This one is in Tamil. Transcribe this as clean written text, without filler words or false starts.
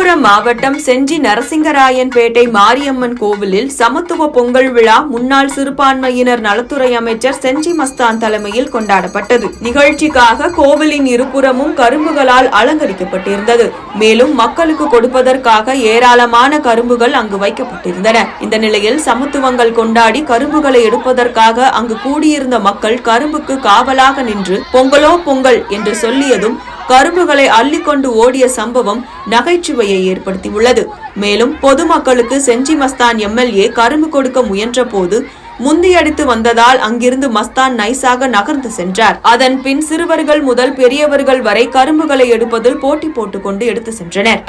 விழுப்புரம் மாவட்டம் செஞ்சி நரசிங்கராயன்பேட்டை மாரியம்மன் கோவிலில் சமத்துவ பொங்கல் விழா முன்னாள் சிறுபான்மையினர் நலத்துறை அமைச்சர் செஞ்சி மஸ்தான் தலைமையில் கொண்டாடப்பட்டது. நிகழ்ச்சிக்காக கோவிலின் இருபுறமும் கரும்புகளால் அலங்கரிக்கப்பட்டிருந்தது. மேலும் மக்களுக்கு கொடுப்பதற்காக ஏராளமான கரும்புகள் அங்கு வைக்கப்பட்டிருந்தன. இந்த நிலையில் சமத்துவங்கள் கொண்டாடி கரும்புகளை எடுப்பதற்காக அங்கு கூடியிருந்த மக்கள் கரும்புக்கு காவலாக நின்று பொங்கலோ பொங்கல் என்று சொல்லியதும் கரும்புகளை அள்ளிக்கொண்டு ஓடிய சம்பவம் நகைச்சுவையை ஏற்படுத்தியுள்ளது. மேலும் பொதுமக்களுக்கு செஞ்சி மஸ்தான் எம்எல்ஏ கரும்பு கொடுக்க முயன்ற போது முந்தியடித்து வந்ததால் அங்கிருந்து மஸ்தான் நைசாக நகர்ந்து சென்றார். அதன் பின் சிறுவர்கள் முதல் பெரியவர்கள் வரை கரும்புகளை எடுப்பதில் போட்டி போட்டுக் கொண்டு எடுத்து சென்றனர்.